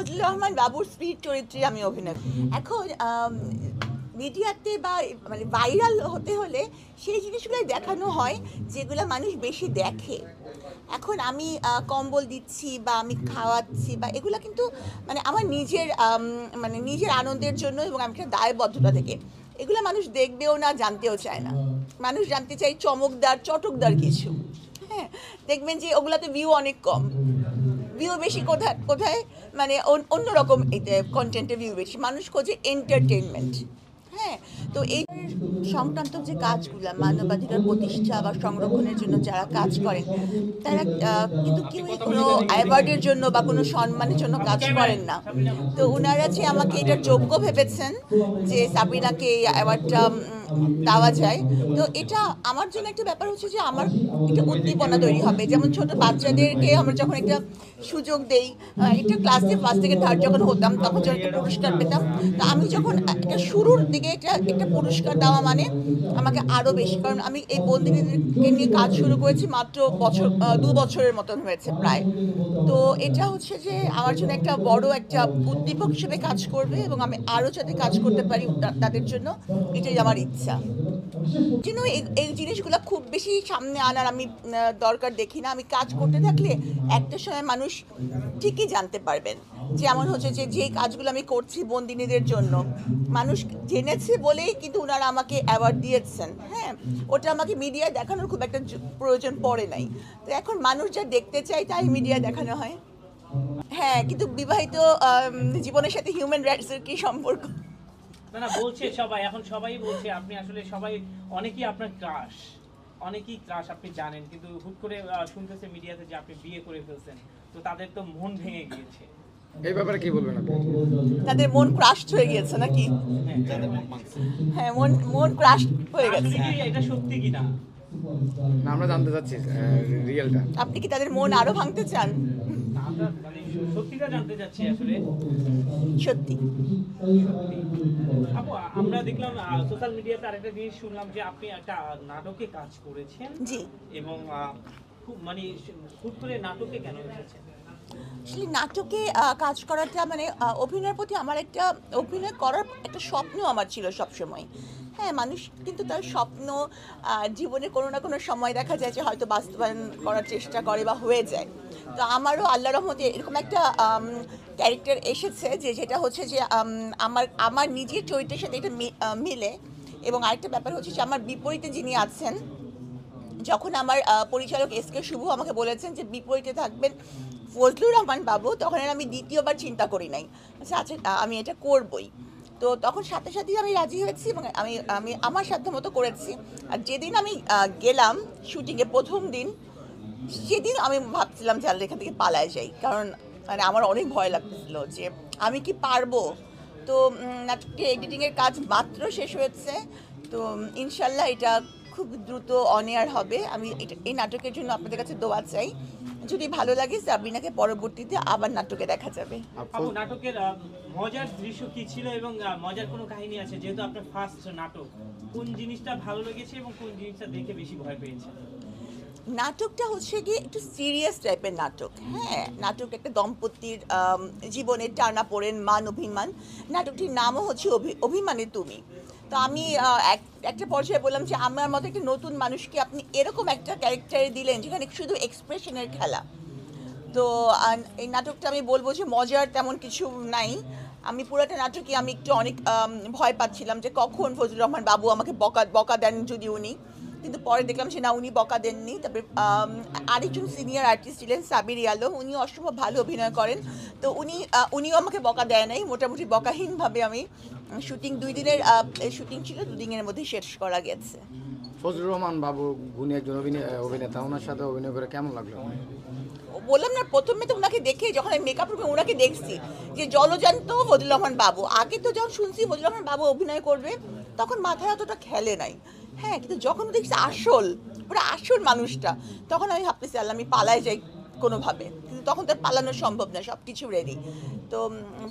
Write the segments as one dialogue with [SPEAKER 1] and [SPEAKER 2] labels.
[SPEAKER 1] ফজলুর রহমান বাবুর স্পিড চরিত্রে আমি অভিনয় এখন মিডিয়াতে বা মানে ভাইরাল হতে হলে সেই জিনিসগুলোই দেখানো হয় যেগুলো মানুষ বেশি দেখে। এখন আমি কম্বল দিচ্ছি বা আমি খাওয়াচ্ছি বা এগুলো কিন্তু মানে আমার নিজের মানে নিজের আনন্দের জন্য এবং আমি একটা দায়বদ্ধতা থেকে এগুলো মানুষ দেখবেও না, জানতেও চায় না। মানুষ জানতে চায় চমকদার চটকদার কিছু। হ্যাঁ, দেখবেন যে ওগুলাতে ভিউ অনেক কম, ভিউ বেশি কোথায় কোথায় মানে অন্যরকম কন্টেন্টে ভিউ বেশি, মানুষ খোঁজে এন্টারটেনমেন্ট। হ্যাঁ, তো এই সংক্রান্ত যে কাজগুলো মানবাধিকার প্রতিষ্ঠা বা সংরক্ষণের জন্য যারা কাজ করেন তারা কিন্তু কেউই কোনো অ্যাওয়ার্ডের জন্য বা কোনো সম্মানের জন্য কাজ করেন না। তো ওনারা যে আমাকে এটার যোগ্য ভেবেছেন যে সাবরিনাকে এই অ্যাওয়ার্ডটা দেওয়া যায়, তো এটা আমার জন্য একটা ব্যাপার হচ্ছে যে আমার একটা উদ্দীপনা তৈরি হবে। যেমন ছোট বাচ্চাদেরকে আমরা যখন একটা সুযোগ দেই, একটা ক্লাসে ফার্স্ট থেকে থার্ড যখন হতাম তখন যখন একটা পুরস্কার পেতাম, তো আমি যখন একটা শুরুর দিকে একটা পুরস্কার দেওয়া মানে আমাকে আরও বেশি, কারণ আমি এই বন্দিনীদেরকে নিয়ে কাজ শুরু করেছি মাত্র 2 বছরের মতন হয়েছে প্রায়। তো এটা হচ্ছে যে আমার জন্য একটা বড় একটা উদ্দীপক হিসেবে কাজ করবে এবং আমি আরও যাতে কাজ করতে পারি তাদের জন্য, এটাই আমার ইচ্ছা। জন্য এই জিনিসগুলো খুব বেশি সামনে আনার আমি দরকার দেখি না। আমি কাজ করতে থাকলে একটা সময় মানুষ ঠিকই জানতে পারবেন। যেমন হচ্ছে যে যেই কাজগুলো আমি করছি বন্দিনীদের জন্য মানুষ জেনেছে বলেই কিন্তু ওনারা আমাকে অ্যাওয়ার্ড দিয়েছেন। হ্যাঁ, ওটা আমাকে মিডিয়ায় দেখানোর খুব একটা প্রয়োজন পড়ে নাই। তো এখন মানুষ যা দেখতে চায় তাই মিডিয়ায় দেখানো হয়। হ্যাঁ, কিন্তু বিবাহিত জীবনের সাথে হিউম্যান রাইটসের কি সম্পর্ক?
[SPEAKER 2] না না, বলছে সবাই, এখন সবাই বলছে আপনি আসলে সবাই অনেকেই আপনার ক্রাশ, অনেকেই ক্রাশ আপনি জানেন, কিন্তু হুট করে শুনতেছে মিডিয়াতে যে আপনি বিয়ে করে ফেলছেন, তো তাদের তো মন ভেঙে গিয়েছে।
[SPEAKER 3] এই ব্যাপারে কি বলবেন আপনি?
[SPEAKER 1] তাদের মন ক্রাশড হয়ে গিয়েছে নাকি? হ্যাঁ, মন ক্রাশড হয়ে গেছে।
[SPEAKER 2] এটা সত্যি কিনা
[SPEAKER 3] না, আমরা জানতে চাচ্ছি রিয়েলটা।
[SPEAKER 1] আপনি কি তাদের মন আরো ভাঙতে চান?
[SPEAKER 2] আমরা মানে সত্যিটা জানতে চাচ্ছি আসলে।
[SPEAKER 1] সত্যি
[SPEAKER 2] আপু, আমরা দেখলাম সোশ্যাল মিডিয়াতে আরেকটা জিনিস শুনলাম যে আপনি একটা নাটকে কাজ করেছেন।
[SPEAKER 1] জি।
[SPEAKER 2] এবং খুব মানে হুট করে নাটকে কেন এসেছেন?
[SPEAKER 1] আসলে নাটকে কাজ করাটা মানে অভিনয়ের প্রতি আমার একটা অভিনয় করার একটা স্বপ্ন আমার ছিল সবসময়। হ্যাঁ, মানুষ কিন্তু তার স্বপ্ন জীবনে কোনো না কোনো সময় দেখা যায় যে হয়তো বাস্তবায়ন করার চেষ্টা করে বা হয়ে যায়। তো আমারও আল্লাহর রহমতে এরকম একটা ক্যারেক্টার এসেছে যেটা হচ্ছে যে আমার নিজের চরিত্রের সাথে এটা মিলে। এবং আরেকটা ব্যাপার হচ্ছে যে আমার বিপরীতে যিনি আছেন, যখন আমার পরিচালক এসকে শুভ আমাকে বলেছেন যে বিপরীতে থাকবেন ফজলুর রহমান বাবু, তখন আমি দ্বিতীয়বার চিন্তা করি নাই, আচ্ছা আচ্ছা আমি এটা করবই। তো তখন সাথে সাথেই আমি রাজি হয়েছি এবং আমি আমি আমার সাধ্য মতো করেছি। আর যেদিন আমি গেলাম শুটিংয়ে প্রথম দিন, সেদিন আমি ভাবছিলাম যে আল্লাহ এখান থেকে পালায় যাই, কারণ মানে আমার অনেক ভয় লাগছিল যে আমি কি পারবো। তো নাটকটি এডিটিংয়ের কাজ মাত্র শেষ হয়েছে, তো ইনশাল্লাহ এটা খুব দ্রুত অন এয়ার হবে। আমি এই নাটকের জন্য আপনাদের কাছে দোয়া চাই, যদি ভালো লাগে সাবরিনাকে পরবর্তীতে আবার নাটকে দেখা যাবে।
[SPEAKER 2] আপু, নাটকের মজার দৃশ্য কি ছিল এবং মজার কোনো কাহিনী আছে? যেহেতু আপনার ফার্স্ট নাটক, কোন জিনিসটা ভালো লেগেছে এবং কোন জিনিসটা দেখে বেশি ভয় পেয়েছেন?
[SPEAKER 1] নাটকটা হচ্ছে গিয়ে একটু সিরিয়াস টাইপের নাটক। হ্যাঁ, নাটক একটা দম্পতির জীবনের টানাপোড়েন, মান অভিমান। নাটকটির নামও হচ্ছে অভিমানে তুমি। তো আমি একটা পর্যায়ে বললাম যে আমার মতো একটা নতুন মানুষকে আপনি এরকম একটা ক্যারেক্টারে দিলেন যেখানে শুধু এক্সপ্রেশনের খেলা। তো এই নাটকটা আমি বলবো যে মজার তেমন কিছু নাই। আমি পুরোটা নাটকে আমি একটু অনেক ভয় পাচ্ছিলাম যে কখন ফজলুর রহমান বাবু আমাকে বকা দেন যদি উনি, কিন্তু পরে দেখলাম যে না, উনি বকা দেননি। তারপরে আরেকজন সিনিয়র আর্টিস্ট ছিলেন সাবির আলম, উনি অসম্ভব ভালো অভিনয় করেন। তো উনিও আমাকে বকা দেয় নাই, মোটামুটি বকাহীনভাবে আমি শুটিং 2 দিনের শুটিং ছিল, 2 দিনের মধ্যে শেষ করা গেছে।
[SPEAKER 3] ফজলুর রহমান বাবু গুণী একজন অভিনেতা, ওনার সাথে অভিনয় করে কেমন লাগলো?
[SPEAKER 1] বললাম না, প্রথমে তো ওনাকে দেখে যখন আমি মেকআপ রুমে ওনাকে দেখছি যে জলজান্ত ফজলুর রহমান বাবু, আগে তো যখন শুনছি ফজলুর রহমান বাবু অভিনয় করবে তখন মাথায় অতটা খেলে নাই। হ্যাঁ, কিন্তু যখন দেখছি পুরো আসল মানুষটা, তখন আমি ভাবতেছি আল্লাহ আমি পালায় যাই কোনোভাবে, কিন্তু তখন তো পালানো সম্ভব না, সব কিছু রেডি। তো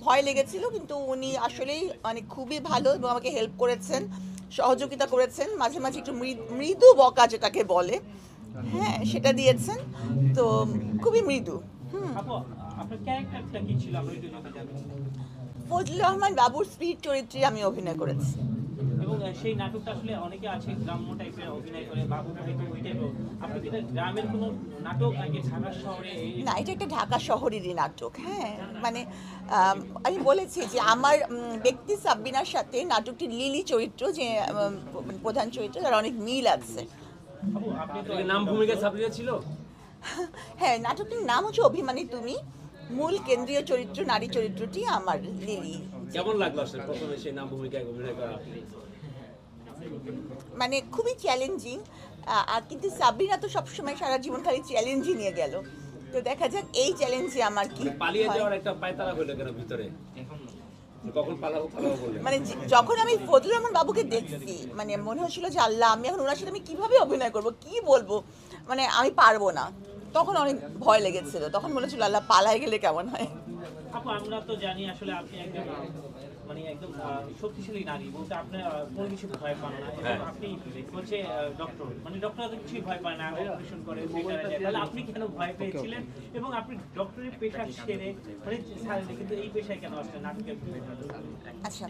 [SPEAKER 1] ভয় লেগেছিল, কিন্তু উনি আসলেই মানে খুবই ভালো এবং আমাকে হেল্প করেছেন, সহযোগিতা করেছেন, মাঝে মাঝে একটু মৃদু বকা যেটাকে বলে, হ্যাঁ সেটা দিয়েছেন। তো খুবই মৃদু।
[SPEAKER 2] আপু, আপনার ক্যারেক্টারটা কি ছিল আমরা একটু জানতে চাই।
[SPEAKER 1] ফজলুর রহমান বাবুর স্ত্রীর চরিত্রে আমি অভিনয় করেছি।
[SPEAKER 2] এবং সেই নাটকটা আসলে অনেকে আছে গ্রাম্য টাইপের অভিনয় করে, বাবু হয়তো ওই টাইপের। আপনি কি এটা গ্রামের কোনো নাটক নাকি ঢাকা শহরে?
[SPEAKER 1] না, এটা একটা ঢাকা শহরেরই নাটক। হ্যাঁ, মানে আমি বলেছি যে আমার ব্যক্তি সাব্বিনার সাথে নাটকটি লিলি চরিত্র যে প্রধান চরিত্র, তার অনেক মিল আছে।
[SPEAKER 2] আপু, আপনি তো
[SPEAKER 4] নাম ভূমিকা সাবরিনা ছিল।
[SPEAKER 1] হ্যাঁ, নাটকটির নাম হচ্ছে অভিমানী তুমি। মূল কেন্দ্রীয় চরিত্র নারী চরিত্রটি আমার লিলি।
[SPEAKER 4] কেমন লাগলো আসলে প্রথমে সেই নাম ভূমিকায় অভিনয় করা?
[SPEAKER 1] মানে খুবই চ্যালেঞ্জিং। আর কিন্তু সাব্বিনা তো সবসময় সারা জীবন খালি চ্যালেঞ্জই নিয়ে গেল। তো দেখা যাক এই চ্যালেঞ্জে আমার কি
[SPEAKER 4] পালিয়ে
[SPEAKER 1] হয়।
[SPEAKER 4] যাওয়ার একটা পায়তারা হইলো কেন ভিতরে? কখন পালাবো বললেন?
[SPEAKER 1] মানে যখন আমি ফজলুর রহমান বাবুকে দেখছি, মানে মনে হচ্ছিল যে আল্লাহ, আমি এখন ওনার সাথে আমি কিভাবে অভিনয় করব, কি বলবো, মানে আমি পারবো না। তখন অনেক ভয় লেগেছিল। তখন মনে হচ্ছিল আল্লাহ, পালাই গেলে কেমন হয়।
[SPEAKER 2] আপু, আমরা তো জানি আসলে আপনি একজন মানে একদম শক্তিশালী নারী বলতে আপনার কোনো কিছু ভয় পান না। এবং আপনি হচ্ছে ডক্টর, মানে ডক্টর তো কিছুই ভয় পায় না, অপারেশন করে বেটারে যায়। তাহলে আপনি কেন ভয় পেয়েছিলেন এবং আপনি ডক্টরের পেশা ছেড়ে মানে ছাড়েন, কিন্তু এই পেশায় কেন আসলেন নাটকের?
[SPEAKER 1] আচ্ছা,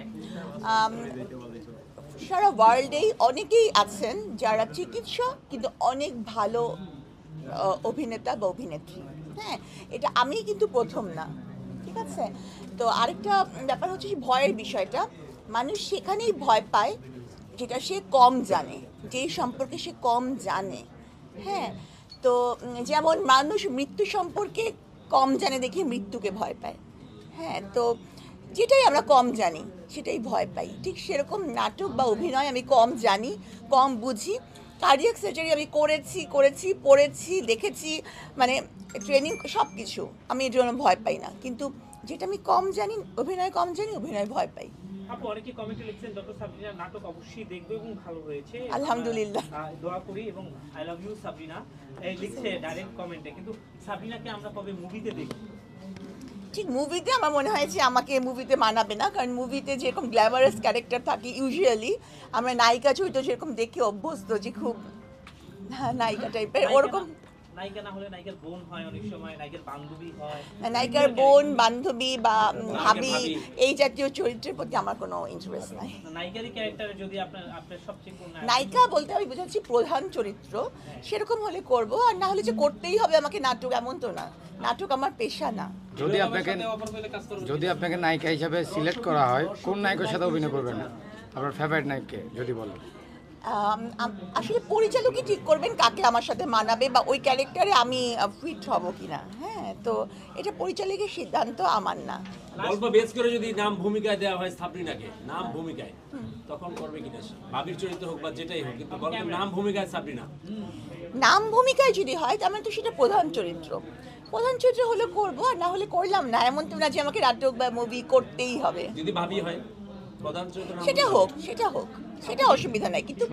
[SPEAKER 1] সারা ওয়ার্ল্ডেই অনেকেই আছেন যারা চিকিৎসক কিন্তু অনেক ভালো অভিনেতা বা অভিনেত্রী। হ্যাঁ, এটা আমি কিন্তু প্রথম না, ঠিক আছে? তো আরেকটা ব্যাপার হচ্ছে ভয়ের বিষয়টা। মানুষ সেখানেই ভয় পায় যেটা সে কম জানে, যেই সম্পর্কে সে কম জানে। হ্যাঁ, তো যেমন মানুষ মৃত্যু সম্পর্কে কম জানে দেখে মৃত্যুকে ভয় পায়। হ্যাঁ, তো যেটাই আমরা কম জানি সেটাই ভয় পাই। ঠিক সেরকম নাটক বা অভিনয় আমি কম জানি, কম বুঝি। কার্ডিয়াক সার্জারি আমি পড়েছি, দেখেছি, মানে ট্রেনিং সব কিছু, আমি এর জন্য ভয় পাই না। কিন্তু যেটা আমি কম জানি, অভিনয় কম জানি, অভিনয় ভয় পাই।
[SPEAKER 2] আপু, অনেকে কমেন্টে লিখছেন ডক্টর সাবরিনার নাটক অবশ্যই দেখবো এবং ভালো হয়েছে,
[SPEAKER 1] আলহামদুলিল্লাহ।
[SPEAKER 2] দোয়া করি এবং আই লাভ ইউ সাবরিনা এই লিখছে ডাইরেক্ট কমেন্টে। কিন্তু সাবরিনাকে আমরা কবে মুভিতে দেখি?
[SPEAKER 1] ঠিক মুভিতে আমার মনে হয় যে আমাকে মুভিতে মানাবে না, কারণ মুভিতে যেরকম গ্ল্যামারাস ক্যারেক্টার থাকে ইউজুয়ালি, আমরা নায়িকা চরিত্র যেরকম দেখে অভ্যস্ত, যে খুব নায়িকা টাইপের, ওরকম
[SPEAKER 2] নায়িকা না হলে নায়িকার বোন হয়, অনেক সময় নায়িকার বান্ধবী হয়।
[SPEAKER 1] নায়িকার বোন, বান্ধবী বা ভাবি, এই জাতীয় চরিত্রের প্রতি আমার কোনো ইন্টারেস্ট নাই।
[SPEAKER 2] নায়িকারই ক্যারেক্টারে যদি আপনার সবচেয়ে কোন
[SPEAKER 1] নায়িকা বলতে আমি বোঝাচ্ছি প্রধান চরিত্র, সেরকম হলে করব, আর না হলে যে করতেই হবে আমাকে নাটক, এমন তো না। নাটক আমার পেশা না।
[SPEAKER 3] যদি আপনাকে নায়িকা হিসাবে সিলেক্ট করা হয়, কোন নায়কের সাথে অভিনয় করবেন? আপনার ফেভারিট নায়ককে যদি বলেন।
[SPEAKER 1] আসলে পরিচালকই ঠিক করবেন কাকে আমার সাথে মানাবে বা ওই ক্যারেক্টারে আমি ফিট হব কিনা। হ্যাঁ, তো এটা পরিচালকের সিদ্ধান্ত, আমার না।
[SPEAKER 4] গল্প বেস করে যদি নাম ভূমিকায় দেওয়া হয় সাবরিনাকে, নাম ভূমিকায়, তখন করবে কিনা? ভাবির চরিত্র হোক বা যেটাই হোক, কিন্তু গল্পের নাম ভূমিকায় সাবরিনা।
[SPEAKER 1] নাম ভূমিকায় যদি হয় তার মানে তো সেটা প্রধান চরিত্র। প্রধান চরিত্র হলে করবো, আর না হলে করলাম না। এমন তো না যে আমাকে নাটক বা মুভি করতেই হবে।
[SPEAKER 4] যদি ভাবি হয় প্রধান চরিত্র,
[SPEAKER 1] সেটা হোক, সেটা অসুবিধা নাই, কিন্তু